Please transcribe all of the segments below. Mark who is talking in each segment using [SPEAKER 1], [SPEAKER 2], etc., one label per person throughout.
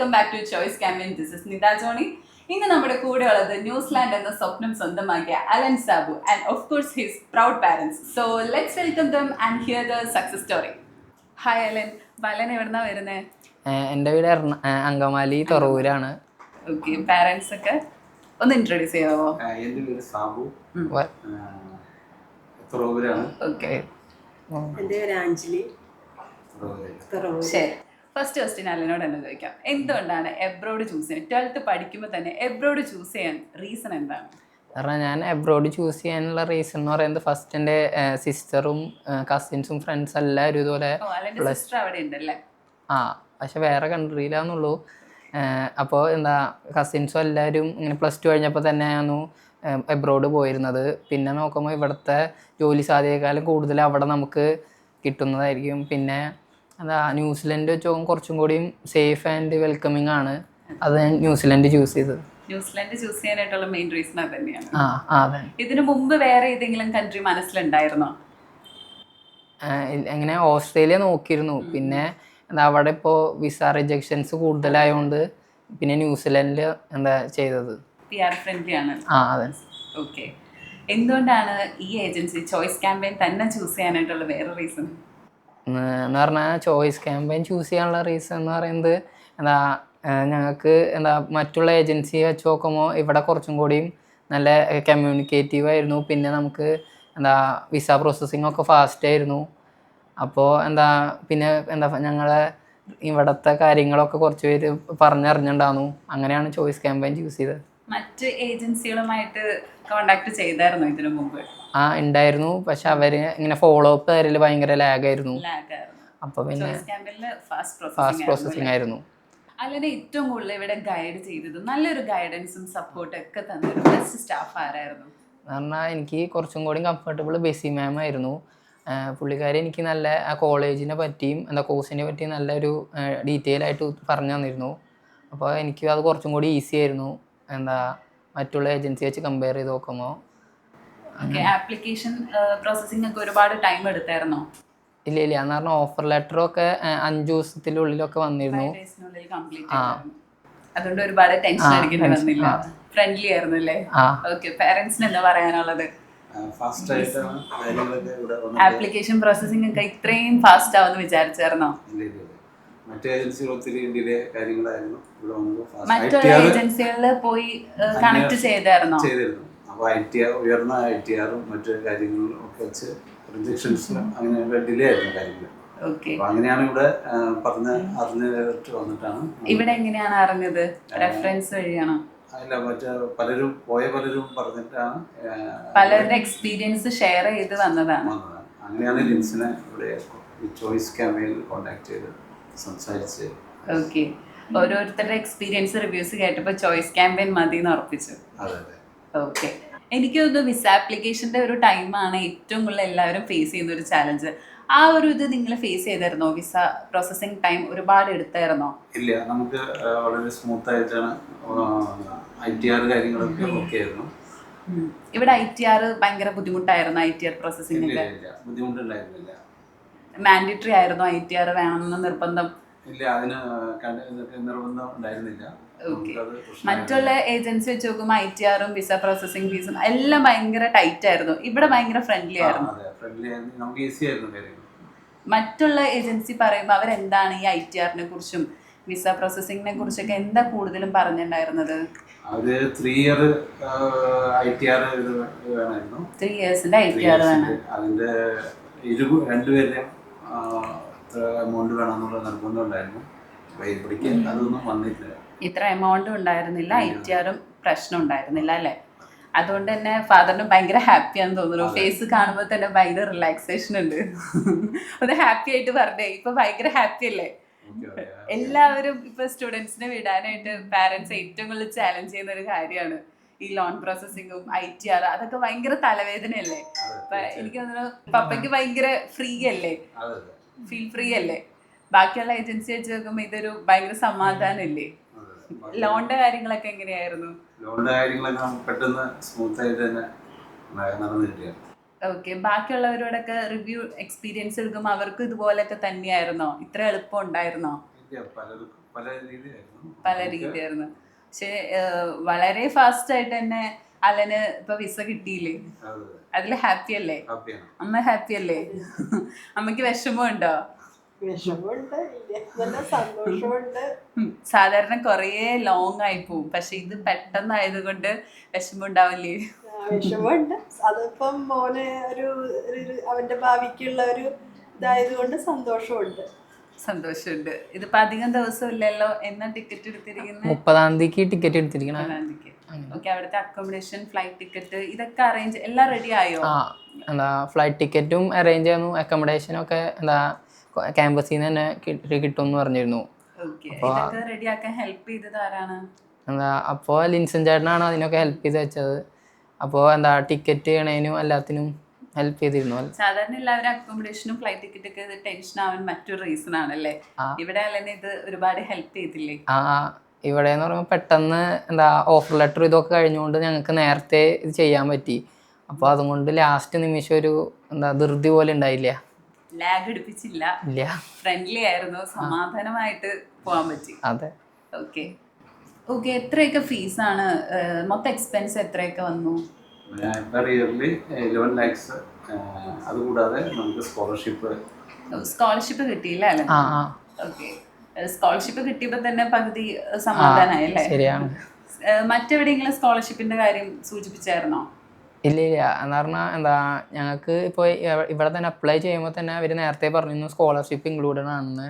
[SPEAKER 1] Welcome back to choice campaign. This is Nitha Johny. ഇന്ന് നമ്മുടെ കൂടെ ഉള്ളത് ന്യൂസിലാൻഡ് എന്ന സ്വപ്നം സ്വന്തമാക്കിയ Alan Sabu and of course his proud parents. So let's welcome them and hear the success story. Hi Alan. Alan എവിടുന്നാ വരുന്നത്?
[SPEAKER 2] എൻ്റെ വീട് അങ്കമാലി തുറവൂരാണ്.
[SPEAKER 1] ഓക്കെ, പാരൻസ് ഒക്കെ ഒന്ന് ഇൻട്രൊഡ്യൂസ് ചെയ്യാമോ?
[SPEAKER 3] എൻ്റെ പേര് സാബു, തുറവൂരാണ്.
[SPEAKER 1] ഓക്കെ,
[SPEAKER 4] എൻ്റെ പേര് ആഞ്ജലി.
[SPEAKER 1] ശരി. ഫസ്റ്റ് ക്വസ്റ്റ്യൻ അലനോട് തന്നെ ചോദിക്കാം. എന്തുകൊണ്ടാണ് എബ്രോഡ് ചൂസ് ചെയ്യാൻ 12th പഠിക്കുമ്പോൾ തന്നെ എബ്രോഡ് ചൂസ് ചെയ്യാൻ റീസൺ എന്താണ്?
[SPEAKER 2] കാരണം ഞാൻ എബ്രോഡ് ചൂസ് ചെയ്യാനുള്ള റീസൺ എന്ന് പറയുന്നത് ഫസ്റ്റ് എൻ്റെ സിസ്റ്ററും കസിൻസും ഫ്രണ്ട്സ് എല്ലാവരും ഇതുപോലെ
[SPEAKER 1] സിസ്റ്റർ അവിടെ ഉണ്ടല്ലേ?
[SPEAKER 2] പക്ഷെ വേറെ കൺട്രിയിലാന്നുള്ളൂ. അപ്പോൾ എന്താ കസിൻസും എല്ലാവരും ഇങ്ങനെ +2 കഴിഞ്ഞപ്പോൾ തന്നെയാണ് എബ്രോഡ് പോയിരുന്നത്. പിന്നെ നോക്കുമ്പോൾ ഇവിടുത്തെ ജോലി സാധ്യതയെക്കാളും കൂടുതൽ അവിടെ നമുക്ക് കിട്ടുന്നതായിരിക്കും. പിന്നെ എന്താ ന്യൂസിലൻഡ് വെച്ച് നോക്കുമ്പോൾ കുറച്ചും കൂടിയും സേഫ് ആൻഡ് വെൽക്കമിങ് ആണ്. അത് ഞാൻ ന്യൂസിലൻഡ് ചൂസ് ചെയ്തത്.
[SPEAKER 1] ന്യൂസിലൻഡ് ചൂസ് ചെയ്യാനായിട്ടുള്ള മെയിൻ റീസൺ അത് തന്നെയാണ്.
[SPEAKER 2] അതെ.
[SPEAKER 1] ഇതിനു മുമ്പ് വേറെ ഏതെങ്കിലും കൺട്രി മനസ്സിലുണ്ടായിരുന്നോ?
[SPEAKER 2] അങ്ങനെ ഓസ്ട്രേലിയ നോക്കിയിരുന്നു. പിന്നെ എന്താ അവിടെ ഇപ്പോൾ വിസ റിജക്ഷൻസ് കൂടുതലായതുകൊണ്ട് പിന്നെ ന്യൂസിലൻഡിൽ എന്താ ചെയ്തത്.
[SPEAKER 1] PR ഫ്രണ്ട്ലി ആണ്.
[SPEAKER 2] അതെ.
[SPEAKER 1] ഓക്കെ, എന്തുകൊണ്ടാണ് ഈ ഏജൻസി ചോയ്സ് ക്യാമ്പയിൻ തന്നെ ചൂസ് ചെയ്യാനായിട്ടുള്ള വേറെ റീസൺ?
[SPEAKER 2] എന്ന് പറഞ്ഞാൽ ചോയ്സ് ക്യാമ്പയിൻ ചൂസ് ചെയ്യാനുള്ള റീസൺ എന്ന് പറയുന്നത് എന്താ ഞങ്ങൾക്ക് എന്താ മറ്റുള്ള ഏജൻസി വെച്ച് നോക്കുമ്പോൾ ഇവിടെ കുറച്ചും കൂടിയും നല്ല കമ്മ്യൂണിക്കേറ്റീവ് ആയിരുന്നു. പിന്നെ നമുക്ക് എന്താ വിസ പ്രോസസ്സിംഗ് ഒക്കെ ഫാസ്റ്റ് ആയിരുന്നു. അപ്പോൾ എന്താ പിന്നെ എന്താ ഞങ്ങളെ ഇവിടുത്തെ കാര്യങ്ങളൊക്കെ കുറച്ച് പേര് പറഞ്ഞറിഞ്ഞിട്ടുണ്ടായിരുന്നു. അങ്ങനെയാണ് ചോയ്സ് ക്യാമ്പയിൻ ചൂസ് ചെയ്തത്.
[SPEAKER 1] മറ്റ് ഏജൻസികളുമായിട്ട് കോണ്ടാക്ട് ചെയ്തായിരുന്നു ഇതിനു മുമ്പ്?
[SPEAKER 2] ഉണ്ടായിരുന്നു. പക്ഷെ അവര് ഇങ്ങനെ ഫോളോ അപ്പ് തരൽ ഭയങ്കര ലാഗായിരുന്നു. അപ്പോൾ പിന്നെ ഫാസ്റ്റ് പ്രോസസ്സിംഗ് ആയിരുന്നു.
[SPEAKER 1] അല്ലാതെ ഏറ്റവും കൂടുതൽ ഇവിടെ ഗൈഡ് ചെയ്തത് നല്ലൊരു ഗൈഡൻസും സപ്പോർട്ടും ഒക്കെ തന്നൊരു ബെസ്റ്റ് സ്റ്റാഫ് ആരായിരുന്നു?
[SPEAKER 2] എന്ന് പറഞ്ഞാൽ എനിക്ക് കുറച്ചും കൂടി കംഫർട്ടബിൾ ബെസി മാം ആയിരുന്നു. പുള്ളിക്കാരി എനിക്ക് നല്ല ആ കോളേജിനെ പറ്റിയും എന്താ കോഴ്സിനെ പറ്റിയും നല്ലൊരു ഡീറ്റെയിൽ ആയിട്ട് പറഞ്ഞു തന്നിരുന്നു. അപ്പോൾ എനിക്ക് അത് കുറച്ചും കൂടി ഈസി ആയിരുന്നു എന്താ മറ്റുള്ള ഏജൻസി വെച്ച് കമ്പയർ ചെയ്ത് നോക്കുമ്പോൾ.
[SPEAKER 1] ആപ്ലിക്കേഷൻ പ്രോസസ്സിംഗ് ഒക്കെ ഒരുപാട് ടൈം എടുത്തായിരുന്നോ?
[SPEAKER 2] ഇല്ല എന്ന് പറഞ്ഞാൽ ഓഫർ ലെറ്ററും ഒക്കെ 5 ദിവസത്തിനുള്ളിലൊക്കെ വന്നിരുന്നു.
[SPEAKER 1] അതുകൊണ്ട് ഒരുപാട് ടെൻഷൻ അടിക്കേണ്ടി വന്നില്ല. ഫ്രണ്ട്ലി ആയിരുന്നു അല്ലേ? ഓക്കെ, പാരന്റ്സിന് എന്താ പറയാനുള്ളത്? ആപ്ലിക്കേഷൻ പ്രോസസ്സിംഗ് ഒക്കെ ഇത്രയും ഫാസ്റ്റ് ആവുമെന്ന് വിചാരിച്ചായിരുന്നോ? മറ്റുള്ള ഏജൻസികളിൽ പോയി കണക്ട് ചെയ്തായിരുന്നോ?
[SPEAKER 3] ഉയർന്ന ITR-ഉം മറ്റു കാര്യങ്ങളും ഒക്കെ വെച്ച് റിജക്ഷൻസിലും അങ്ങനെ ഡിലേ ആയിരുന്നു കാര്യങ്ങൾ. അങ്ങനെയാണ് ഇവിടെ അറിഞ്ഞിട്ട് വന്നിട്ടാണ്.
[SPEAKER 1] ഇവിടെ എങ്ങനെയാണ് അറിഞ്ഞത്? റെഫറൻസ് വഴിയാണോ?
[SPEAKER 3] അല്ല, പലരും പറഞ്ഞിട്ടാണ്,
[SPEAKER 1] പലരുടെ എക്സ്പീരിയൻസ് ഷെയർ ചെയ്ത് വന്നതാണ്.
[SPEAKER 3] അങ്ങനെയാണ് ലിൻസിനെ ഇവിടെ ചോയ്സ് ക്യാമ്പയിനിൽ കോൺടാക്ട് ചെയ്ത് സംസാരിച്ച്.
[SPEAKER 1] ഓക്കെ, ഓരോരുത്തരുടെ എക്സ്പീരിയൻസ് റിവ്യൂസ് കേട്ടപ്പോൾ ചോയ്സ് ക്യാമ്പയിൻ മതി എന്ന് ഉറപ്പിച്ചു.
[SPEAKER 3] അതെ.
[SPEAKER 1] ഓക്കെ, എനിക്ക് തോന്നുന്നു വിസ ആപ്ലിക്കേഷൻ്റെ ഒരു ടൈമാണ് ഏറ്റവും കൂടുതൽ എല്ലാവരും ഫേസ് ചെയ്യുന്ന ഒരു ചാലഞ്ച്. ആ ഒരു ഇത് നിങ്ങൾ ഫേസ് ചെയ്തായിരുന്നോ? വിസ പ്രോസസ്സിംഗ് ടൈം ഒരുപാട് എടുത്തായിരുന്നോ?
[SPEAKER 3] ഇല്ല, നമുക്ക് വളരെ സ്മൂത്ത് ആയിട്ടാണ് ITR കാര്യങ്ങളൊക്കെ ഓക്കെ ആയിരുന്നു.
[SPEAKER 1] ഇവിടെ ITR ഭയങ്കര ബുദ്ധിമുട്ടായിരുന്നു. ITR പ്രോസസ്സിംഗ് ഒക്കെ
[SPEAKER 3] ബുദ്ധിമുട്ടുണ്ടായിരുന്നില്ല.
[SPEAKER 1] മാൻഡേറ്ററി ആയിരുന്നു ITR വേണമെന്ന് നിർബന്ധം?
[SPEAKER 3] ഇല്ല, അതിന് നിർബന്ധം ഉണ്ടായിരുന്നില്ല.
[SPEAKER 1] മറ്റുള്ള ഏജൻസി വെച്ച് നോക്കുമ്പോൾ ITR-ഉം വിസ പ്രോസസ്സിംഗ് ഫീസും എല്ലാം ഭയങ്കര ടൈറ്റ് ആയിരുന്നു. ഇവിടെ ഭയങ്കര ഫ്രണ്ട്ലി ആയിരുന്നു. മറ്റുള്ള ഏജൻസി പറയുമ്പോൾ അവരെന്താണ് ഈ ITR-നെ കുറിച്ചും വിസ പ്രോസസ്സിങ്ങിനെ കുറിച്ചൊക്കെ എന്താ കൂടുതലും പറഞ്ഞിട്ടുണ്ടായിരുന്നത്?
[SPEAKER 3] 3 year ITR വേണമായിരുന്നു.
[SPEAKER 1] 3 years-ന്റെ ITR വേണം.
[SPEAKER 3] അതിന്റെ രണ്ടുപേരുടെയും എമൗണ്ട് വേണമെന്നുള്ള നിർബന്ധം ഉണ്ടായിരുന്നു. അതൊന്നും വന്നിട്ടില്ല.
[SPEAKER 1] ഇത്ര എമൗണ്ടും ഉണ്ടായിരുന്നില്ല, ITR-ഉം പ്രശ്നം ഉണ്ടായിരുന്നില്ല അല്ലേ? അതുകൊണ്ട് തന്നെ ഫാദറിന് ഭയങ്കര ഹാപ്പിയാന്ന് തോന്നുന്നു. ഫേസ് കാണുമ്പോൾ തന്നെ ഭയങ്കര റിലാക്സേഷൻ ഉണ്ട്. ഒന്ന് ഹാപ്പി ആയിട്ട് പറഞ്ഞേ. ഇപ്പൊ ഭയങ്കര ഹാപ്പി അല്ലേ? എല്ലാവരും ഇപ്പൊ സ്റ്റുഡൻസിനെ വിടാനായിട്ട് പാരന്റ്സ് ഏറ്റവും കൂടുതൽ ചാലഞ്ച് ചെയ്യുന്ന ഒരു കാര്യമാണ് ഈ ലോൺ പ്രോസസ്സിങ്ങും ITR. അതൊക്കെ ഭയങ്കര തലവേദനയല്ലേ? എനിക്ക് തോന്നുന്നു പപ്പയ്ക്ക് ഭയങ്കര ഫ്രീ അല്ലേ? ഫീൽ ഫ്രീ അല്ലേ? ബാക്കിയുള്ള ഏജൻസി വെച്ച് നോക്കുമ്പോൾ ഇതൊരു ഭയങ്കര സമാധാനമല്ലേ? ലോണിന്റെ കാര്യങ്ങളൊക്കെ എങ്ങനെയായിരുന്നു?
[SPEAKER 3] ലോണിന്റെ കാര്യങ്ങളൊക്കെ പെട്ടെന്ന് സ്മൂത്ത് ആയിട്ട് തന്നെ നടന്നിരിക്കുകയാണ്.
[SPEAKER 1] ഓക്കെ, ബാക്കിയുള്ളവരോടൊക്കെ റിവ്യൂ എക്സ്പീരിയൻസ് എടുക്കുമ്പോൾ അവർക്ക് ഇതുപോലൊക്കെ തന്നെയായിരുന്നോ? ഇത്ര എളുപ്പം ഉണ്ടായിരുന്നോ?
[SPEAKER 3] പല രീതിയായിരുന്നു.
[SPEAKER 1] പല രീതിയായിരുന്നു. പക്ഷെ വളരെ ഫാസ്റ്റ് ആയിട്ട് തന്നെ അലന് ഇപ്പൊ വിസ കിട്ടിയില്ലേ, അതില് ഹാപ്പി അല്ലേ?
[SPEAKER 3] ഹാപ്പിയാണ്.
[SPEAKER 1] അമ്മ ഹാപ്പി അല്ലേ? അമ്മക്ക് വിഷമമുണ്ടോ?
[SPEAKER 4] വിഷമമുണ്ട്, നല്ല സന്തോഷമുണ്ട്.
[SPEAKER 1] സാധാരണ കൊറേ ലോങ് ആയി പോവും, പക്ഷെ ഇത് പെട്ടെന്നായത് കൊണ്ട് വിഷമം ഉണ്ടാവില്ലേ?
[SPEAKER 4] വിഷമമുണ്ട്. അതിപ്പം മോനെ അവന്റെ ഭാവിക്കുള്ള ഒരു ഇതായത് കൊണ്ട് സന്തോഷമുണ്ട്.
[SPEAKER 1] സന്തോഷമുണ്ട്. ഇതിപ്പോ അധികം ദിവസം ഇല്ലല്ലോ. എന്നാ ടിക്കറ്റ് എടുത്തിരിക്കുന്നത്?
[SPEAKER 2] 30-ാം തീയതിക്ക് ടിക്കറ്റ് എടുത്തിരിക്കണം.
[SPEAKER 1] ഓക്കെ. അവിടുത്തെ അക്കോമഡേഷൻ, ഫ്ലൈറ്റ് ടിക്കറ്റ് ഇതൊക്കെ അറേഞ്ച് എല്ലാം റെഡി ആയോ?
[SPEAKER 2] എന്താ ഫ്ലൈറ്റ് ടിക്കറ്റും അറേഞ്ച് ചെയ്യുന്നു, അക്കോമഡേഷനും ഒക്കെ എന്താ ക്യാമ്പസിൽ നിന്ന് തന്നെ കിട്ടും എന്ന് പറഞ്ഞിരുന്നു.
[SPEAKER 1] ഇതൊക്കെ റെഡിയാക്കാൻ ഹെൽപ്പ് ചെയ്തത് ആരാണ്?
[SPEAKER 2] എന്താ അപ്പോൾ ലിൻസൺ ചേട്ടനാണ് അതിനൊക്കെ ഹെൽപ്പ് ചെയ്ത് വെച്ചത്. അപ്പോൾ എന്താ ടിക്കറ്റ് ചെയ്യണതിനും എല്ലാത്തിനും ഹെൽപ്പ് ചെയ്തിരുന്നു.
[SPEAKER 1] സാധാരണ എല്ലാവരും അക്കോമഡേഷനും ഫ്ലൈറ്റ് ടിക്കറ്റ് ഒക്കെ ടെൻഷൻ ആവാൻ മറ്റൊരു റീസൺ ആണല്ലേ. ഇവിടെ അല്ലെങ്കിൽ ഇത് ഒരുപാട് ഹെൽപ്പ് ചെയ്തില്ലേ?
[SPEAKER 2] ഇവിടെ എന്ന് പറയുമ്പോൾ പെട്ടെന്ന് എന്താ ഓഫർ ലെറ്റർ ഇതൊക്കെ കഴിഞ്ഞുകൊണ്ട് ഞങ്ങൾക്ക് നേരത്തെ ഇത് ചെയ്യാൻ പറ്റി. അപ്പോൾ അതുകൊണ്ട് ലാസ്റ്റ് നിമിഷം ഒരു എന്താ ധൃതി പോലെ ഉണ്ടായില്ല,
[SPEAKER 1] ലാഗ് എടുപ്പിച്ചില്ല,
[SPEAKER 2] ഇല്ല, ഫ്രണ്ട്ലി
[SPEAKER 1] ആയിരുന്നു, സമാധാനമായിട്ട് പോകാൻ പറ്റി.
[SPEAKER 2] അതെ.
[SPEAKER 1] ഓക്കെ. എത്രയൊക്കെ ഫീസാണ്, മൊത്തം എക്സ്പെൻസ് എത്രയൊക്കെ വന്നു?
[SPEAKER 3] Per yearly 11 lakhs. അതുകൂടാതെ നമുക്ക് സ്കോളർഷിപ്പ് കിട്ടിയില്ല അല്ലേ? ഓക്കെ. സ്കോളർഷിപ്പ് കിട്ടിയപ്പോൾ തന്നെ പകുതി സമാധാനമായി അല്ലേ?
[SPEAKER 2] ശരിയാണ്.
[SPEAKER 1] മറ്റെവിടെയെങ്കിലും സ്കോളർഷിപ്പിന്റെ കാര്യം സൂചിപ്പിച്ചായിരുന്നോ?
[SPEAKER 2] ഇല്ല. എന്ന് പറഞ്ഞാൽ എന്താ ഞങ്ങൾക്ക് ഇപ്പോൾ ഇവിടെ തന്നെ അപ്ലൈ ചെയ്യുമ്പോൾ തന്നെ അവർ നേരത്തെ പറഞ്ഞിരുന്നു സ്കോളർഷിപ്പ് ഇൻക്ലൂഡഡ് ആണെന്ന്.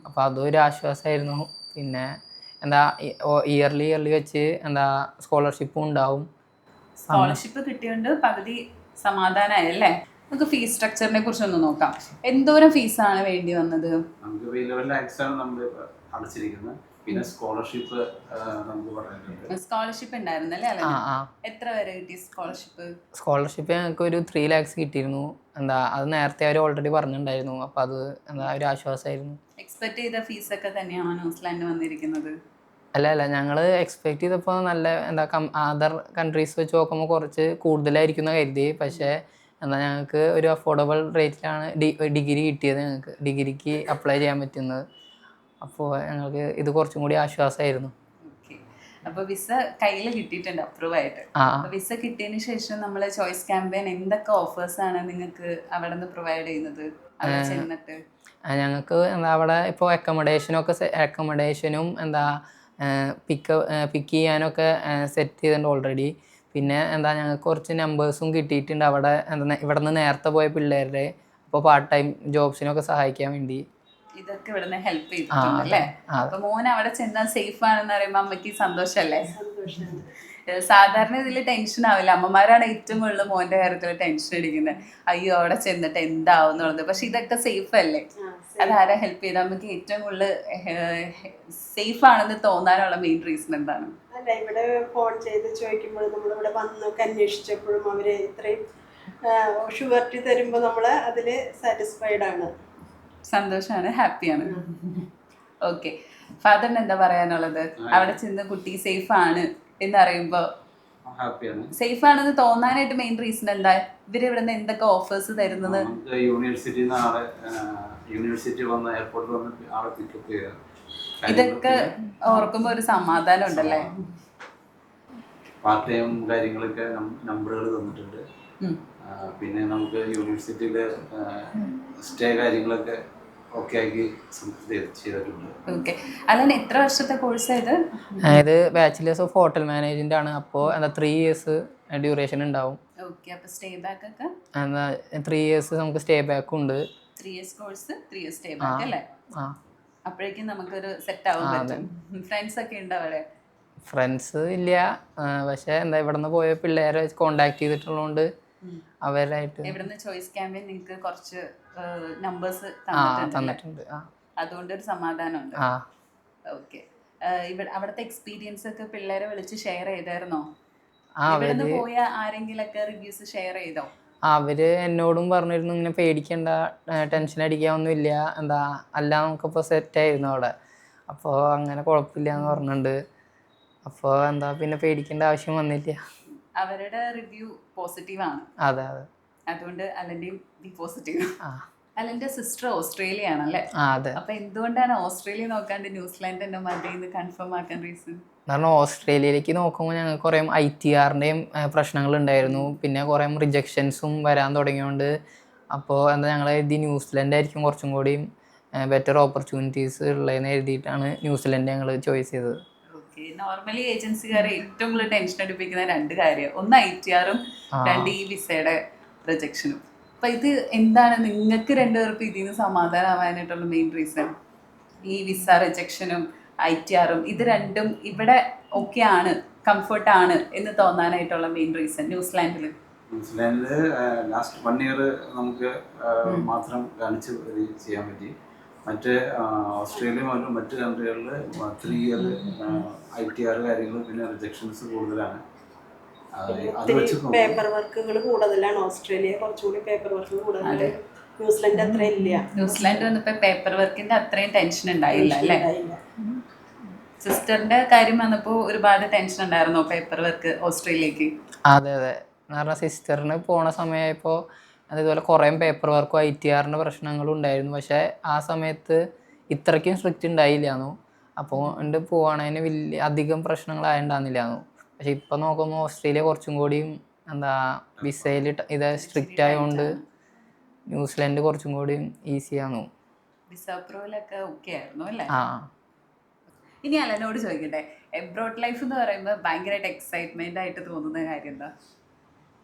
[SPEAKER 2] അപ്പോൾ അതൊരു ആശ്വാസമായിരുന്നു. പിന്നെ എന്താ ഇയർലി വെച്ച് എന്താ സ്കോളർഷിപ്പും ഉണ്ടാവും.
[SPEAKER 1] സ്കോളർഷിപ്പ് കിട്ടിയോണ്ട് പകുതി സമാധാനമായി അല്ലേ? നമുക്ക് ഫീസ് സ്ട്രക്ചറിനെ കുറിച്ച് ഒന്ന് നോക്കാം. എന്തോരം ഫീസാണ് വേണ്ടി വന്നത്?
[SPEAKER 3] നമുക്ക് 11 lakhs ആണ് നമ്മൾ അടച്ചിരിക്കുന്നത്. പിന്നെ സ്കോളർഷിപ്പ് നമുക്ക് പറയുന്നുണ്ട്.
[SPEAKER 1] സ്കോളർഷിപ്പ് ഉണ്ടായിരുന്നല്ലേ? എത്ര വരെ കിട്ടി
[SPEAKER 2] സ്കോളർഷിപ്പ്? ഞങ്ങൾക്ക് ഒരു 3 lakhs കിട്ടിയിരുന്നു. എന്താ അത് നേരത്തെ അവർ ഓൾറെഡി പറഞ്ഞിട്ടുണ്ടായിരുന്നു. അപ്പോൾ അത് എന്താ ഒരു ആശ്വാസമായിരുന്നു.
[SPEAKER 1] എക്സ്പെക്ട് ചെയ്ത ഫീസൊക്കെ തന്നെയാണോ ന്യൂസിലാൻഡ് വന്നിരിക്കുന്നത്?
[SPEAKER 2] അല്ല, ഞങ്ങൾ എക്സ്പെക്ട് ചെയ്തപ്പോൾ നല്ല എന്താ അതർ കൺട്രീസ് വെച്ച് നോക്കുമ്പോൾ കുറച്ച് കൂടുതലായിരിക്കും എന്ന് കരുതി. പക്ഷേ എന്താ ഞങ്ങൾക്ക് ഒരു അഫോർഡബിൾ റേറ്റിലാണ് ഡിഗ്രി കിട്ടിയത്. ഞങ്ങൾക്ക് ഡിഗ്രിക്ക് അപ്ലൈ ചെയ്യാൻ പറ്റുന്നത്. അപ്പോൾ ഞങ്ങൾക്ക് ഇത് കുറച്ചും കൂടി ആശ്വാസമായിരുന്നു.
[SPEAKER 1] അപ്പോൾ വിസ കയ്യിൽ കിട്ടിയിട്ടുണ്ട്, അപ്രൂവ് ആയിട്ട്. വിസ കിട്ടിയതിന് ശേഷം നമ്മൾ ചോയ്സ് ക്യാമ്പയിൻ എന്തൊക്കെ ഓഫേഴ്സാണ് നിങ്ങൾക്ക് അവിടെ നിന്ന് പ്രൊവൈഡ് ചെയ്യുന്നത്? ചെന്നിട്ട്
[SPEAKER 2] ഞങ്ങൾക്ക് എന്താ അവിടെ ഇപ്പോൾ അക്കോമഡേഷനും എന്താ പിക്ക് ചെയ്യാനൊക്കെ സെറ്റ് ചെയ്തിട്ടുണ്ട് ഓൾറെഡി. പിന്നെ എന്താ ഞങ്ങൾക്ക് കുറച്ച് നമ്പേഴ്സും കിട്ടിയിട്ടുണ്ട് അവിടെ ഇവിടെ നിന്ന് നേരത്തെ പോയ പിള്ളേരുടെ. അപ്പോൾ പാർട്ട് ടൈം ജോബ്സിനൊക്കെ സഹായിക്കാൻ വേണ്ടി
[SPEAKER 1] ഇതൊക്കെ ഇവിടുന്ന് ഹെൽപ്പ് ചെയ്തിട്ടുണ്ട് അല്ലേ? അപ്പൊ മോൻ അവിടെ ചെന്നാൽ സേഫ് ആണെന്ന് പറയുമ്പോൾ അമ്മയ്ക്ക് സന്തോഷല്ലേ? സാധാരണ ഇതിൽ ടെൻഷൻ ആവില്ല. അമ്മമാരാണ് ഏറ്റവും കൂടുതൽ മോന്റെ കാര്യത്തിൽ ടെൻഷൻ അടിക്കുന്നത്. അയ്യോ അവിടെ ചെന്നിട്ട് എന്താവും എന്നുള്ളത്. പക്ഷെ ഇതൊക്കെ സേഫ് അല്ലേ? അതാരാ ഹെൽപ്പ് ചെയ്ത് അമ്മയ്ക്ക് ഏറ്റവും കൂടുതൽ സേഫ് ആണെന്ന് തോന്നാനുള്ള മെയിൻ റീസൺ എന്താണ്?
[SPEAKER 4] അല്ല, ഇവിടെ ഫോൺ ചെയ്ത് ചോദിക്കുമ്പോൾ നമ്മളിവിടെ വന്നൊക്കെ അന്വേഷിച്ചപ്പോഴും അവര് ഇത്രയും ഷുവർട്ടി തരുമ്പോൾ നമ്മള് അതില് സാറ്റിസ്ഫൈഡ് ആണ്,
[SPEAKER 1] സന്തോഷമാണ്, ഹാപ്പിയാണ്. ഓക്കെ. ഫാദറിന് എന്താ പറയാനുള്ളത്? അവിടെ ചെന്ന് കുട്ടി സേഫ് ആണ് എന്നറിയുമ്പോ സേഫ് ആണെന്ന് തോന്നാനായിട്ട് മെയിൻ റീസൺ എന്താ? ഇവര് ഇവിടെ നിന്ന് എന്തൊക്കെ ഓഫേഴ്സ് തരുന്നത്?
[SPEAKER 3] യൂണിവേഴ്സിറ്റി വന്ന് എയർപോർട്ടിൽ വന്ന് ആളെ പിക്കപ്പ് ചെയ്യുക,
[SPEAKER 1] ഇതൊക്കെ ഓർക്കുമ്പോ ഒരു സമാധാനം ഉണ്ടല്ലേ?
[SPEAKER 3] പാർട്ട് ടൈം കാര്യങ്ങളൊക്കെ നമ്പറുകൾ തന്നിട്ടുണ്ട്. പിന്നെ നമുക്ക് യൂണിവേഴ്സിറ്റിയിലെ സ്റ്റേ കാര്യങ്ങളൊക്കെ ഓക്കെ ആക്കി ചെയ്തിട്ടുണ്ട്.
[SPEAKER 1] ഓക്കെ. അല്ല, എത്ര വർഷത്തെ കോഴ്സ് ഇത്?
[SPEAKER 2] ഇത് ബാച്ചിലേഴ്സ് ഓഫ് ഹോട്ടൽ മാനേജ്മെന്റ് ആണ്. അപ്പോൾ എന്താ 3 years ഡ്യൂറേഷൻ ഉണ്ടാവും.
[SPEAKER 1] ഓക്കെ. അപ്പോൾ സ്റ്റേ ബാക്ക് ഒക്കെ
[SPEAKER 2] എന്താ 3 years നമുക്ക് സ്റ്റേ ബാക്ക് ഉണ്ട്.
[SPEAKER 1] 3 years course, 3 years stay back അല്ലേ? അപ്പോഴേക്കും നമുക്കൊരു സെറ്റ് ആവാൻ പറ്റും. ഫ്രണ്ട്സ് ഒക്കെ ഉണ്ട് അവിടെ?
[SPEAKER 2] ഫ്രണ്ട്സ് ഇല്ല, പക്ഷെ എന്താ ഇവിടെ നിന്ന് പോയ പിള്ളേരെ കോണ്ടാക്ട് ചെയ്തിട്ടുള്ളതുകൊണ്ട് അവരായിട്ട്
[SPEAKER 1] ഇവിടുന്ന് ചോയ്സ് ക്യാമ്പയിൻ നിങ്ങൾക്ക് കുറച്ച് നമ്പേഴ്സ് തന്നിട്ടുണ്ട്. അതുകൊണ്ട് ഒരു സമാധാനമുണ്ട്. ഓക്കെ. അവിടുത്തെ എക്സ്പീരിയൻസ് ഒക്കെ പിള്ളേരെ വിളിച്ച് ഷെയർ ചെയ്തായിരുന്നോ? ഇവിടുന്ന് പോയ ആരെങ്കിലൊക്കെ റിവ്യൂസ് ഷെയർ ചെയ്തോ?
[SPEAKER 2] അവര് എന്നോടും പറഞ്ഞിരുന്നു ഇങ്ങനെ പേടിക്കണ്ട, ടെൻഷൻ അടിക്കാനൊന്നുമില്ല, എന്താ അല്ല നമുക്കിപ്പോൾ സെറ്റായിരുന്നു അവിടെ, അപ്പോൾ അങ്ങനെ കുഴപ്പമില്ല എന്ന് പറഞ്ഞിട്ടുണ്ട്. അപ്പോൾ എന്താ പിന്നെ പേടിക്കേണ്ട ആവശ്യം വന്നില്ല.
[SPEAKER 1] അവരുടെ റിവ്യൂ പോസിറ്റീവ് ആണ്.
[SPEAKER 2] അതെ.
[SPEAKER 1] അതുകൊണ്ട് അല്ലെങ്കിലും ബി പോസിറ്റീവ്. അല്ലെന്റെ സിസ്റ്റർ ഓസ്ട്രേലിയ ആണല്ലേ?
[SPEAKER 2] അതെ.
[SPEAKER 1] അപ്പൊ എന്തുകൊണ്ടാണ് ഓസ്ട്രേലിയ നോക്കാണ്ട് ന്യൂസിലാൻഡ് തന്നെ മതിയെന്ന് കൺഫേം ആക്കാൻ റീസൺ?
[SPEAKER 2] കാരണം ഓസ്ട്രേലിയയിലേക്ക് നോക്കുമ്പോൾ ഞങ്ങൾ കുറേ ITRൻ്റെയും പ്രശ്നങ്ങളുണ്ടായിരുന്നു, പിന്നെ കുറേ റിജക്ഷൻസും വരാൻ തുടങ്ങിയോണ്ട് അപ്പോൾ ഞങ്ങൾ എഴുതി ന്യൂസിലൻഡ് ആയിരിക്കും കുറച്ചും കൂടിയും ബെറ്റർ ഓപ്പർച്യൂണിറ്റീസ് ഉള്ളതെന്ന് എഴുതിയിട്ടാണ് ന്യൂസിലൻഡ് ഞങ്ങൾ ചോയ്സ് ചെയ്തത്.
[SPEAKER 1] ഓക്കെ. നോർമലി ഏജൻസിക്കാരെ ഏറ്റവും കൂടുതൽ ടെൻഷൻ അടിപ്പിക്കുന്ന 2 കാര്യം, ഒന്ന് ITR-ഉം 2 ഈ വിസയുടെ റിജക്ഷനും. അപ്പൊ ഇത് എന്താണ് നിങ്ങൾക്ക് 2 പേർക്കും ഇതിന് സമാധാനമാവാനായിട്ടുള്ള മെയിൻ റീസൺ? ഈ വിസ റിജക്ഷനും ITR-ഉം ഇത് രണ്ടും ഇവിടെ ഓക്കെ ആണ്, കംഫർട്ട് ആണ് എന്ന് തോന്നാനായിട്ടുള്ള മെയിൻ റീസൺ ന്യൂസിലാൻഡിൽ
[SPEAKER 3] ലാസ്റ്റ് 1 ഇയർ നമുക്ക് മാത്രം കാണിച്ച് ചെയ്യാൻ പറ്റി. മറ്റ് ഓസ്ട്രേലിയ പോലും മറ്റ് കൺട്രികളിൽ 3 ഇയർ ITR കാര്യങ്ങൾ, പിന്നെ റിജക്ഷൻസ് കൂടുതലാണ്.
[SPEAKER 4] പേപ്പർ വർക്കുകൾ കൂടുതലാണ്. ഓസ്ട്രേലിയ കുറച്ചുകൂടി പേപ്പർ വർക്കുകൾ കൂടുതലാണ്. ന്യൂസിലാൻഡ് അത്ര ഇല്ല.
[SPEAKER 1] ന്യൂസിലാൻഡ് വന്നപ്പോ പേപ്പർ വർക്കിന്റെ അത്രയും ടെൻഷൻ ഉണ്ടായില്ല അല്ലേ? സിസ്റ്ററിന്റെ കാര്യം വന്നപ്പോ ഒരുപാട് ടെൻഷൻ ഉണ്ടായിരുന്നോ പേപ്പർ വർക്ക് ഓസ്ട്രേലിയക്ക്?
[SPEAKER 2] അതെ അതെ. എന്ന് പറഞ്ഞാൽ സിസ്റ്ററിന് പോണ സമയമായപ്പോൾ അതുപോലെ കുറേ പേപ്പർ വർക്കും ITR-ൻ്റെ പ്രശ്നങ്ങളും ഉണ്ടായിരുന്നു. പക്ഷേ ആ സമയത്ത് ഇത്രയ്ക്കും സ്ട്രിക്റ്റ് ഉണ്ടായില്ലാന്നു. അപ്പോൾ പോവാണതിന് വലിയ അധികം പ്രശ്നങ്ങളായിട്ടുണ്ടായിരുന്നില്ലാന്നു. പക്ഷെ ഇപ്പം നോക്കുമ്പോൾ ഓസ്ട്രേലിയ കുറച്ചും കൂടിയും വിസയിൽ ഇത് സ്ട്രിക്റ്റ് ആയതുകൊണ്ട് ന്യൂസിലാൻഡ് കുറച്ചും കൂടിയും ഈസിയാന്നു.
[SPEAKER 1] വിസ അപ്രൂവലൊക്കെ ഓക്കെ ആയിരുന്നു അല്ലേ?
[SPEAKER 2] ഇനി
[SPEAKER 1] അലനോട് ചോദിക്കട്ടെ, എബ്രോഡ് ലൈഫ് എന്ന് പറയുമ്പോൾ ഭയങ്കരമായിട്ട് എക്സൈറ്റ്മെന്റ് ആയിട്ട് തോന്നുന്ന കാര്യം എന്താ?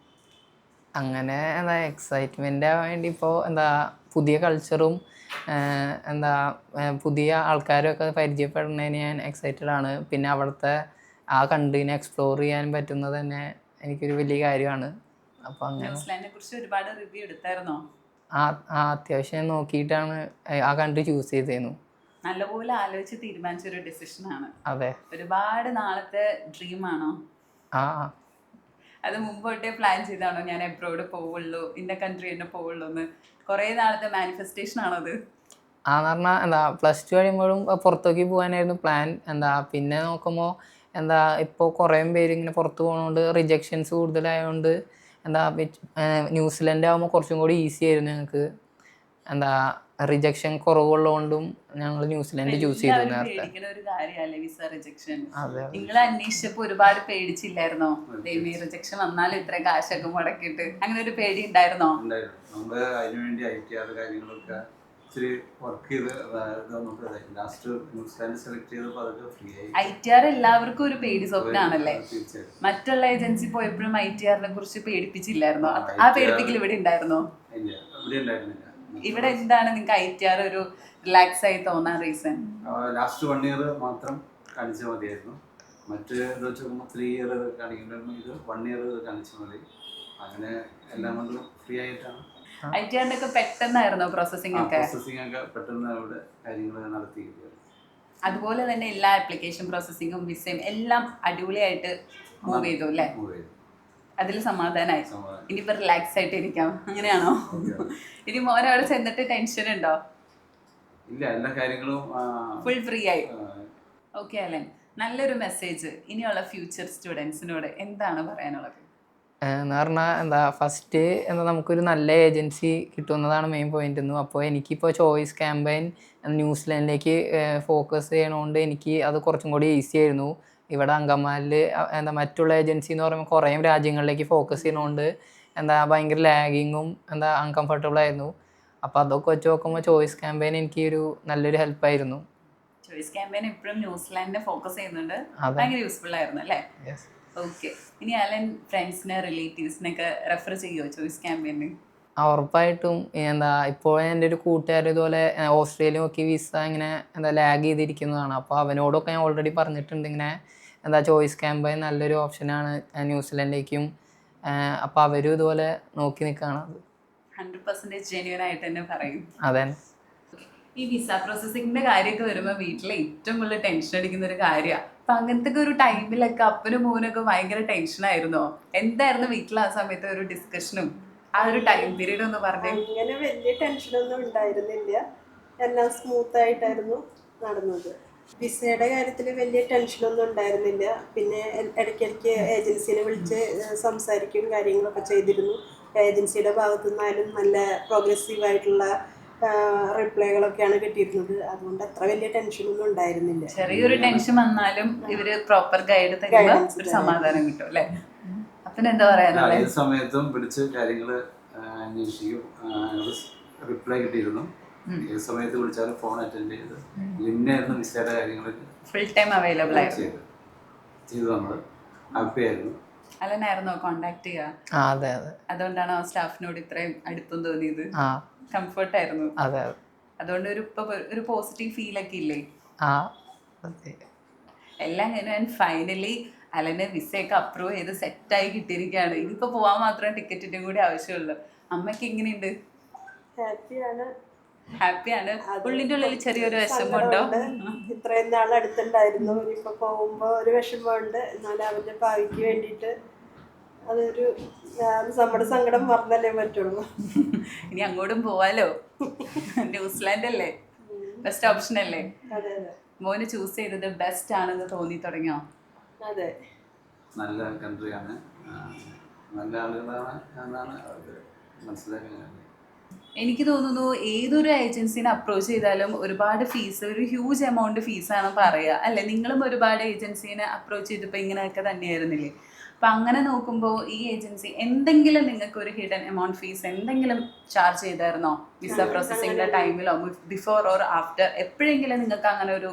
[SPEAKER 2] അങ്ങനെ എക്സൈറ്റ്മെന്റ് വേണ്ടി ഇപ്പോൾ പുതിയ കൾച്ചറും പുതിയ ആൾക്കാരും ഒക്കെ പരിചയപ്പെടുന്നതിന് ഞാൻ എക്സൈറ്റഡ് ആണ്. പിന്നെ അവിടുത്തെ ആ കൺട്രീനെ എക്സ്പ്ലോർ ചെയ്യാൻ പറ്റുന്നത് തന്നെ എനിക്കൊരു വലിയ കാര്യമാണ്. അപ്പോൾ അങ്ങനെ
[SPEAKER 1] ന്യൂസിലാൻഡിനെ കുറിച്ച് ഒരുപാട് റിവ്യൂ എടുത്തായിരുന്നോ?
[SPEAKER 2] അത്യാവശ്യം നോക്കിയിട്ടാണ് ആ കൺട്രി ചൂസ് ചെയ്തിരുന്നു.
[SPEAKER 1] നല്ലപോലെ ആലോചിച്ച് തീരുമാനിച്ചൊരു ഡിസിഷനാണ്.
[SPEAKER 2] അതെ.
[SPEAKER 1] ഒരുപാട് നാളത്തെ ഡ്രീം ആണോ? അത് മുമ്പോട്ടേ പ്ലാൻ ചെയ്താണോ ഞാൻ എബ്രോഡ് പോവുള്ളൂ, ഇന്ന കൺട്രി തന്നെ പോവുള്ളൂ എന്ന്? കുറേ നാളത്തെ മാനിഫെസ്റ്റേഷൻ ആണോ അത്?
[SPEAKER 2] എന്ന് പറഞ്ഞാൽ +2 കഴിയുമ്പോഴും പുറത്തേക്ക് പോകാനായിരുന്നു പ്ലാൻ. പിന്നെ നോക്കുമ്പോൾ ഇപ്പോൾ കുറേ പേര് ഇങ്ങനെ പുറത്ത് പോകുന്നതുകൊണ്ട് റിജക്ഷൻസ് കൂടുതലായതുകൊണ്ട് ന്യൂസിലൻഡ് ആകുമ്പോൾ കുറച്ചും കൂടി ഈസി ആയിരുന്നു ഞങ്ങൾക്ക്. റിജക്ഷൻ കുറവുള്ളതുകൊണ്ടും ഞങ്ങൾ ന്യൂസിലൻഡ് ചൂസ് ചെയ്തു.
[SPEAKER 1] നിങ്ങൾ അന്വേഷിച്ചപ്പോ ഒരുപാട് പേടിച്ചില്ലായിരുന്നോ? റിജക്ഷൻ വന്നാലും ഇത്ര കാശൊക്കെ മുടക്കിയിട്ട് അങ്ങനെ ഒരു പേടി ഉണ്ടായിരുന്നോ?
[SPEAKER 3] നമ്മള് അതിനുവേണ്ടി ITR കാര്യങ്ങളൊക്കെ ഇച്ചിരി വർക്ക് ചെയ്ത് ലാസ്റ്റ് ന്യൂസിലാൻഡ് സെലക്ട് ചെയ്തപ്പോൾ അതൊക്കെ ഫ്രീ ആയി.
[SPEAKER 1] ITR എല്ലാവർക്കും ഒരു പേടി സ്വപ്നമാണല്ലേ? മറ്റുള്ള ഏജൻസി പോയപ്പോഴും ITR-നെ കുറിച്ച് പേടിപ്പിച്ചില്ലായിരുന്നോ? ആ പേടിപ്പിക്കൽ ഇവിടെ ഉണ്ടായിരുന്നോ?
[SPEAKER 3] ഇവിടെ ഉണ്ടായിരുന്നില്ല.
[SPEAKER 1] ഇവിടെ എന്താണ് നിങ്ങൾക്ക് ITR ഒരു റിലാക്സ് ആയി തോന്നാൻ റീസൺ?
[SPEAKER 3] ലാസ്റ്റ് 1 ഇയർ മാത്രം കാണിച്ചാൽ മതിയായിരുന്നു. മറ്റ് വെച്ച് നോക്കുമ്പോൾ 3 ഇയർ കാണിക്കേണ്ടായിരുന്നു. ഇത് 1 ഇയർ കാണിച്ചാൽ മതി. അങ്ങനെ എല്ലാം കൊണ്ടും ഫ്രീ ആയിട്ടാണ്.
[SPEAKER 1] ITR-ന്റെ ഒക്കെ പെട്ടെന്നായിരുന്നോ പ്രോസസ്സിംഗ് ഒക്കെ?
[SPEAKER 3] പ്രോസസ്സിംഗ് ഒക്കെ പെട്ടെന്ന് അവിടെ കാര്യങ്ങൾ നടത്തിയിരിക്കുകയാണ്.
[SPEAKER 1] അതുപോലെ തന്നെ എല്ലാ ആപ്ലിക്കേഷൻ പ്രോസസ്സിംഗും വിസയും എല്ലാം അടിപൊളിയായിട്ട് മൂവ് ചെയ്തു അല്ലേ? അതിൽ സമാധാനമായി. ഇനിയിപ്പോ റിലാക്സ് ആയിട്ട് ഇരിക്കാം, അങ്ങനെയാണോ? ഇനി മോനെ അവിടെ ചെന്നിട്ട് ടെൻഷൻ ഉണ്ടോ?
[SPEAKER 3] ഇല്ല, എല്ലാ കാര്യങ്ങളും
[SPEAKER 1] ഫുൾ ഫ്രീ ആയി. ഓക്കെ അലൻ, നല്ലൊരു മെസ്സേജ് ഇനിയുള്ള ഫ്യൂച്ചർ സ്റ്റുഡൻസിനോട് എന്താണ് പറയാനുള്ളത്?
[SPEAKER 2] എന്ന് പറഞ്ഞാൽ ഫസ്റ്റ് നമുക്കൊരു നല്ല ഏജൻസി കിട്ടുന്നതാണ് മെയിൻ പോയിന്റ് ഒന്നും. അപ്പോൾ എനിക്കിപ്പോൾ ചോയ്സ് ക്യാമ്പയിൻ ന്യൂസിലാൻഡിലേക്ക് ഫോക്കസ് ചെയ്യണോണ്ട് എനിക്ക് അത് കുറച്ചും കൂടി ഈസി ആയിരുന്നു. ഇവിടെ അങ്കമാലിൽ മറ്റുള്ള ഏജൻസി എന്ന് പറയുമ്പോൾ കുറേ രാജ്യങ്ങളിലേക്ക് ഫോക്കസ് ചെയ്യുന്നതുകൊണ്ട് ഭയങ്കര ലാഗിങ്ങും അൺകംഫർട്ടബിൾ ആയിരുന്നു. അപ്പോൾ അതൊക്കെ വെച്ച് നോക്കുമ്പോൾ ചോയ്സ് ക്യാമ്പയിൻ എനിക്ക് ഒരു നല്ലൊരു ഹെൽപ്പായിരുന്നു.
[SPEAKER 1] ചോയ്സ് ക്യാമ്പയിൻ എപ്പോഴും ന്യൂസിലാൻഡിനെ ഫോക്കസ് ചെയ്യുന്നുണ്ട്, ഭയങ്കര യൂസ്ഫുൾ ആയിരുന്നു അല്ലേ? ഓക്കെ. ഇനി അലൻ ഫ്രണ്ട്സിനെ റിലേറ്റീവ്സിനൊക്കെ റെഫർ ചെയ്യുമോ ചോയ്സ് ക്യാമ്പയിന്?
[SPEAKER 2] ഉറപ്പായിട്ടും. ഇപ്പോൾ എൻ്റെ ഒരു കൂട്ടുകാർ ഇതുപോലെ ഓസ്ട്രേലിയ നോക്കി വിസ ഇങ്ങനെ ലാഗ് ചെയ്തിരിക്കുന്നതാണ്. അപ്പോൾ അവനോടൊക്കെ ഞാൻ ഓൾറെഡി പറഞ്ഞിട്ടുണ്ട് ഇങ്ങനെ ചോയ്സ് ക്യാമ്പയിൻ നല്ലൊരു ഓപ്ഷനാണ് ന്യൂസിലാൻഡിലേക്കും. അപ്പോൾ അവരും ഇതുപോലെ നോക്കി നിൽക്കുകയാണ്.
[SPEAKER 1] 100% ജെന്യുവൻ ആയിട്ട് തന്നെ പറയും.
[SPEAKER 2] അതെ.
[SPEAKER 1] ഈ വിസ പ്രോസസ്സിങ്ങിന്റെ കാര്യമൊക്കെ വരുമ്പോൾ വീട്ടിൽ ഏറ്റവും കൂടുതൽ ടെൻഷൻ അടിക്കുന്ന ഒരു കാര്യമാണ്. അപ്പൊ അങ്ങനത്തെ ഒരു ടൈമിലൊക്കെ അപ്പനും മോനൊക്കെ ഭയങ്കര ടെൻഷനായിരുന്നോ? എന്തായിരുന്നു വീട്ടിൽ ആ സമയത്ത് ഒരു ഡിസ്കഷനും ആ ഒരു ടൈം പീരീഡ് ഒന്ന് പറഞ്ഞേ.
[SPEAKER 4] അങ്ങനെ വലിയ ടെൻഷനൊന്നും ഉണ്ടായിരുന്നില്ല, എല്ലാം സ്മൂത്ത് ആയിട്ടായിരുന്നു നടന്നത്. വിസയുടെ കാര്യത്തിൽ വലിയ ടെൻഷനൊന്നും ഉണ്ടായിരുന്നില്ല. പിന്നെ ഇടയ്ക്കിടയ്ക്ക് ഏജൻസിനെ വിളിച്ച് സംസാരിക്കും കാര്യങ്ങളൊക്കെ ചെയ്തിരുന്നു. ഏജൻസിയുടെ ഭാഗത്തു നിന്നാലും നല്ല പ്രോഗ്രസീവായിട്ടുള്ള റിപ്ലൈകളൊക്കെയാണ് കിട്ടിയിരുന്നത്. അതുകൊണ്ട് അത്ര വലിയ ടെൻഷനൊന്നും ഉണ്ടായിരുന്നില്ല.
[SPEAKER 1] ചെറിയൊരു ടെൻഷൻ വന്നാലും ഇവര് പ്രോപ്പർ ഗൈഡ് തരുമ്പോ ഒരു സമാധാനം കിട്ടും അല്ലേ? അപ്പന് എന്താ പറയാനുള്ളത്?
[SPEAKER 3] ഏത് സമയത്തും വിളിച്ച് കാര്യങ്ങൾ അന്വേഷിക്കും. റിപ്ലൈ കിട്ടിയിരുന്നു. ഏത് സമയത്ത് വിളിച്ചാലും ഫോൺ അറ്റൻഡ് ചെയ്ത് ഇന്നായിരുന്നു വിസയുടെ കാര്യങ്ങളൊക്കെ
[SPEAKER 1] ഫുൾ ടൈം അവൈലബിൾ ആയിരുന്നു.
[SPEAKER 3] ചെയ്തു നമ്മൾ ഹാപ്പി ആയിരുന്നു.
[SPEAKER 1] അലനായിരുന്നോ കോണ്ടാക്ട് ചെയ്യുക?
[SPEAKER 2] അതെ അതെ.
[SPEAKER 1] അതുകൊണ്ടാണ് ആ സ്റ്റാഫിനോട് ഇത്രയും അടുപ്പം തോന്നിയത്.
[SPEAKER 2] ആ
[SPEAKER 1] കംഫർട്ട് ആയിരുന്നു.
[SPEAKER 2] അതെ അതെ.
[SPEAKER 1] അതുകൊണ്ട് ഒരു പോസിറ്റീവ് ഫീൽ ഒക്കെ ഇല്ലേ?
[SPEAKER 2] ആ അതെ.
[SPEAKER 1] എല്ലാം കഴിഞ്ഞ് ഫൈനലി അലന് വിസയൊക്കെ അപ്രൂവ് ചെയ്ത് സെറ്റായി കിട്ടിയിരിക്കുകയാണ്. ഇനിയിപ്പോൾ പോകാൻ മാത്രം ടിക്കറ്റിൻ്റെ കൂടി ആവശ്യമുള്ളൂ. അമ്മയ്ക്ക് എങ്ങനെയുണ്ട്? ഹാപ്പിയാണ്. ഉള്ളിൻ്റെ ഉള്ളിൽ ചെറിയൊരു വിഷമമുണ്ടോ?
[SPEAKER 4] ഇത്രയും നാൾ അടുത്തുണ്ടായിരുന്നു, ഇനിയിപ്പോൾ പോകുമ്പോൾ ഒരു വിഷമമുണ്ട്. എന്നാലും അവൻ്റെ ഭാവിക്ക് വേണ്ടിയിട്ട് അതൊരു നമ്മുടെ സങ്കടം മറന്നല്ലേ പറ്റുള്ളൂ.
[SPEAKER 1] ഇനി അങ്ങോട്ടും പോവാലോ. ന്യൂസിലാൻഡ് അല്ലേ ബെസ്റ്റ് ഓപ്ഷൻ അല്ലേ?
[SPEAKER 4] അതെ അതെ.
[SPEAKER 1] മോന് ചൂസ് ചെയ്തത് ബെസ്റ്റ് ആണെന്ന് തോന്നി തുടങ്ങിയോ?
[SPEAKER 4] അതെ,
[SPEAKER 3] നല്ല കൺട്രിയാണ്, നല്ല ആളുകളാണ് എന്നാണ് മനസ്സിലാക്കുന്നത്.
[SPEAKER 1] എനിക്ക് തോന്നുന്നു ഏതൊരു ഏജൻസിനെ അപ്രോച്ച് ചെയ്താലും ഒരുപാട് ഫീസ്, ഒരു ഹ്യൂജ് എമൗണ്ട് ഫീസാണ് പറയുക അല്ലേ? നിങ്ങളും ഒരുപാട് ഏജൻസീനെ അപ്രോച്ച് ചെയ്തപ്പോൾ ഇങ്ങനെയൊക്കെ തന്നെയായിരുന്നില്ലേ? അപ്പം അങ്ങനെ നോക്കുമ്പോൾ ഈ ഏജൻസി എന്തെങ്കിലും നിങ്ങൾക്ക് ഒരു ഹിഡൻ എമൗണ്ട് ഫീസ് എന്തെങ്കിലും ചാർജ് ചെയ്തായിരുന്നോ വിസ പ്രോസസ്സിങ്ങിൻ്റെ ടൈമിലോ ബിഫോർ ഓർ ആഫ്റ്റർ? എപ്പോഴെങ്കിലും നിങ്ങൾക്ക് അങ്ങനെ ഒരു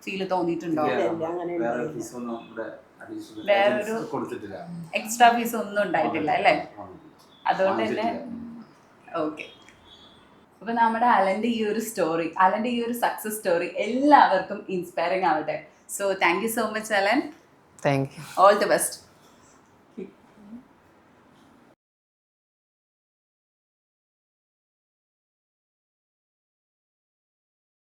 [SPEAKER 1] ഫീൽ തോന്നിയിട്ടുണ്ടോ? വേറൊരു എക്സ്ട്രാ ഫീസ് ഒന്നും ഉണ്ടായിട്ടില്ല അല്ലേ? അതുകൊണ്ട് തന്നെ ഓക്കെ. അപ്പോൾ നമ്മുടെ അലൻ്റെ ഈ ഒരു സ്റ്റോറി, അലൻ്റെ ഈ ഒരു സക്സസ് സ്റ്റോറി എല്ലാവർക്കും ഇൻസ്പയറിംഗ് ആവട്ടെ. So thank you so much Alan.
[SPEAKER 2] Thank you.
[SPEAKER 1] All the best.